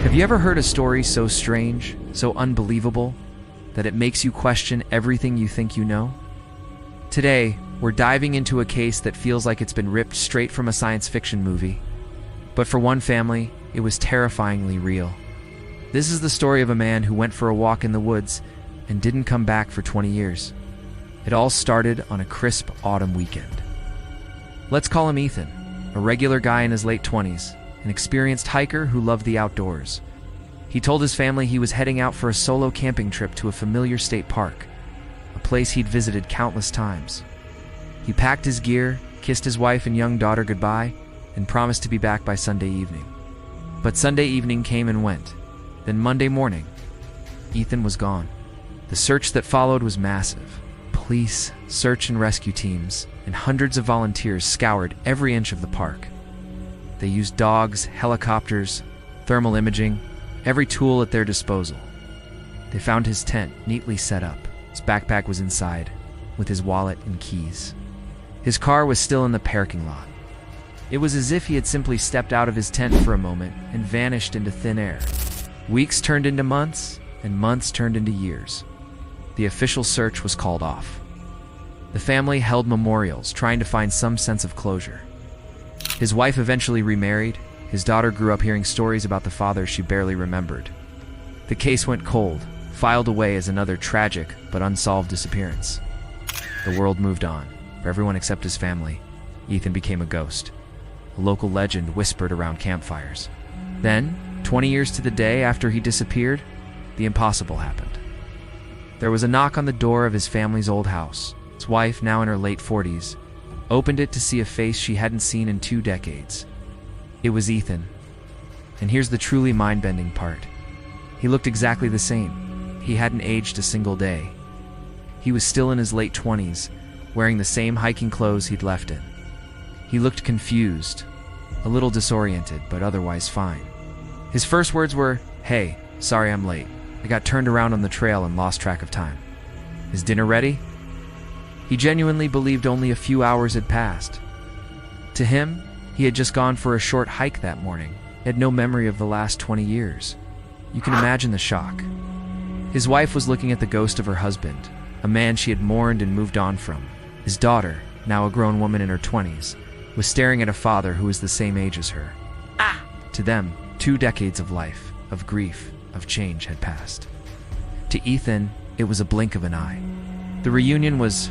Have you ever heard a story so strange, so unbelievable, that it makes you question everything you think you know? Today, we're diving into a case that feels like it's been ripped straight from a science fiction movie. But for one family, it was terrifyingly real. This is the story of a man who went for a walk in the woods and didn't come back for 20 years. It all started on a crisp autumn weekend. Let's call him Ethan, a regular guy in his late 20s, an experienced hiker who loved the outdoors. He told his family he was heading out for a solo camping trip to a familiar state park, a place he'd visited countless times. He packed his gear, kissed his wife and young daughter goodbye, and promised to be back by Sunday evening. But Sunday evening came and went. Then Monday morning, Ethan was gone. The search that followed was massive. Police, search and rescue teams, and hundreds of volunteers scoured every inch of the park. They used dogs, helicopters, thermal imaging, every tool at their disposal. They found his tent neatly set up. His backpack was inside, with his wallet and keys. His car was still in the parking lot. It was as if he had simply stepped out of his tent for a moment and vanished into thin air. Weeks turned into months, and months turned into years. The official search was called off. The family held memorials, trying to find some sense of closure. His wife eventually remarried. His daughter grew up hearing stories about the father she barely remembered. The case went cold, filed away as another tragic but unsolved disappearance. The world moved on. For everyone except his family, Ethan became a ghost. A local legend whispered around campfires. Then, 20 years to the day after he disappeared, the impossible happened. There was a knock on the door of his family's old house. His wife, now in her late 40s, opened it to see a face she hadn't seen in 2 decades. It was Ethan. And here's the truly mind-bending part. He looked exactly the same. He hadn't aged a single day. He was still in his late 20s, wearing the same hiking clothes he'd left in. He looked confused, a little disoriented, but otherwise fine. His first words were, "Hey, sorry I'm late. I got turned around on the trail and lost track of time. Is dinner ready?" He genuinely believed only a few hours had passed. To him, he had just gone for a short hike that morning. He had no memory of the last 20 years. You can imagine the shock. His wife was looking at the ghost of her husband, a man she had mourned and moved on from. His daughter, now a grown woman in her 20s, was staring at a father who was the same age as her. To them, 2 decades of life, of grief, of change had passed. To Ethan, it was a blink of an eye. The reunion was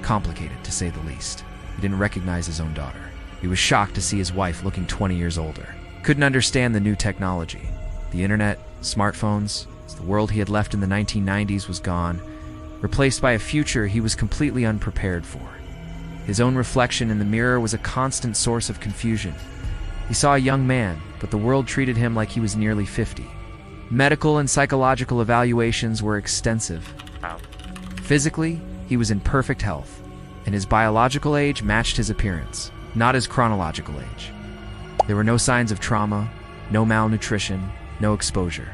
complicated, to say the least. He didn't recognize his own daughter. He was shocked to see his wife looking 20 years older. Couldn't understand the new technology. The internet, smartphones, the world he had left in the 1990s was gone, replaced by a future he was completely unprepared for. His own reflection in the mirror was a constant source of confusion. He saw a young man, but the world treated him like he was nearly 50. Medical and psychological evaluations were extensive. Physically, he was in perfect health, and his biological age matched his appearance, not his chronological age. There were no signs of trauma, no malnutrition, no exposure.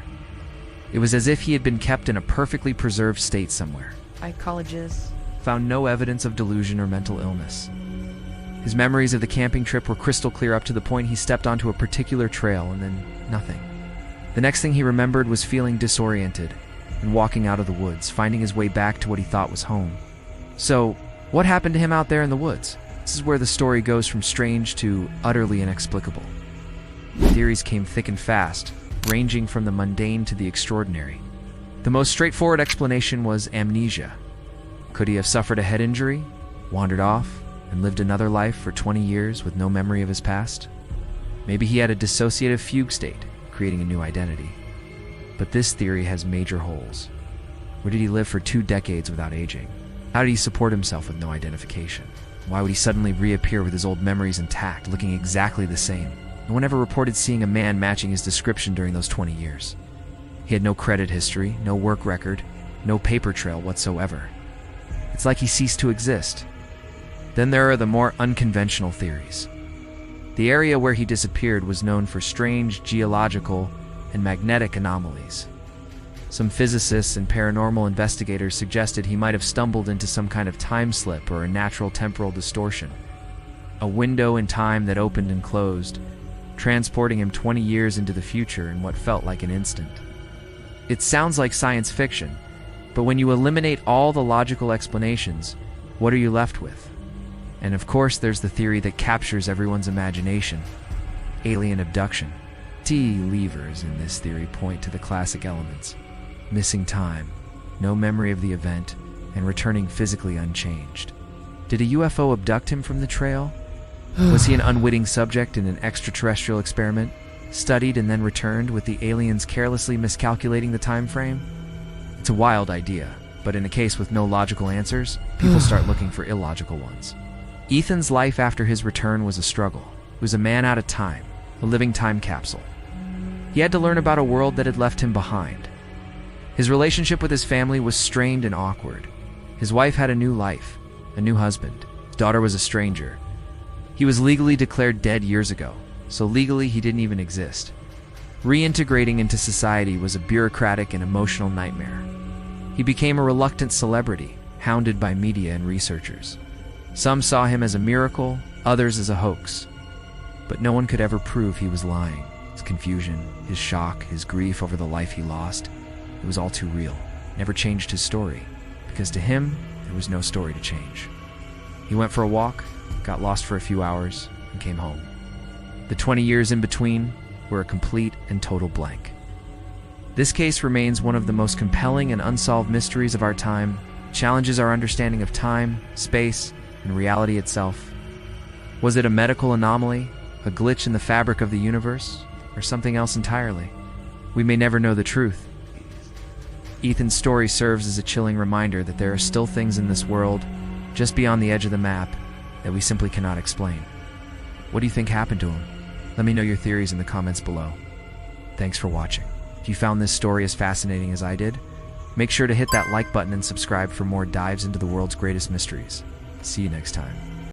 It was as if he had been kept in a perfectly preserved state somewhere. Psychologists found no evidence of delusion or mental illness. His memories of the camping trip were crystal clear up to the point he stepped onto a particular trail and then nothing. The next thing he remembered was feeling disoriented and walking out of the woods, finding his way back to what he thought was home. So, what happened to him out there in the woods? This is where the story goes from strange to utterly inexplicable. Theories came thick and fast, ranging from the mundane to the extraordinary. The most straightforward explanation was amnesia. Could he have suffered a head injury, wandered off, and lived another life for 20 years with no memory of his past? Maybe he had a dissociative fugue state, creating a new identity. But this theory has major holes. Where did he live for 2 decades without aging? How did he support himself with no identification? Why would he suddenly reappear with his old memories intact, looking exactly the same? No one ever reported seeing a man matching his description during those 20 years. He had no credit history, no work record, no paper trail whatsoever. It's like he ceased to exist. Then there are the more unconventional theories. The area where he disappeared was known for strange geological and magnetic anomalies. Some physicists and paranormal investigators suggested he might have stumbled into some kind of time slip or a natural temporal distortion. A window in time that opened and closed, transporting him 20 years into the future in what felt like an instant. It sounds like science fiction, but when you eliminate all the logical explanations, what are you left with? And of course, there's the theory that captures everyone's imagination: alien abduction. Key levers in this theory point to the classic elements: missing time, no memory of the event, and returning physically unchanged. Did a UFO abduct him from the trail? Was he an unwitting subject in an extraterrestrial experiment, studied and then returned, with the aliens carelessly miscalculating the time frame? It's a wild idea, but in a case with no logical answers, people start looking for illogical ones. Ethan's life after his return was a struggle. He was a man out of time, a living time capsule. He had to learn about a world that had left him behind. His relationship with his family was strained and awkward. His wife had a new life, a new husband. His daughter was a stranger. He was legally declared dead years ago, so legally he didn't even exist. Reintegrating into society was a bureaucratic and emotional nightmare. He became a reluctant celebrity, hounded by media and researchers. Some saw him as a miracle, others as a hoax. But no one could ever prove he was lying. His confusion, his shock, his grief over the life he lost, it was all too real. Never changed his story, because to him, there was no story to change. He went for a walk, got lost for a few hours, and came home. The 20 years in between were a complete and total blank. This case remains one of the most compelling and unsolved mysteries of our time, challenges our understanding of time, space, and reality itself. Was it a medical anomaly, a glitch in the fabric of the universe, or something else entirely? We may never know the truth. Ethan's story serves as a chilling reminder that there are still things in this world, just beyond the edge of the map, that we simply cannot explain. What do you think happened to him? Let me know your theories in the comments below. Thanks for watching. If you found this story as fascinating as I did, make sure to hit that like button and subscribe for more dives into the world's greatest mysteries. See you next time.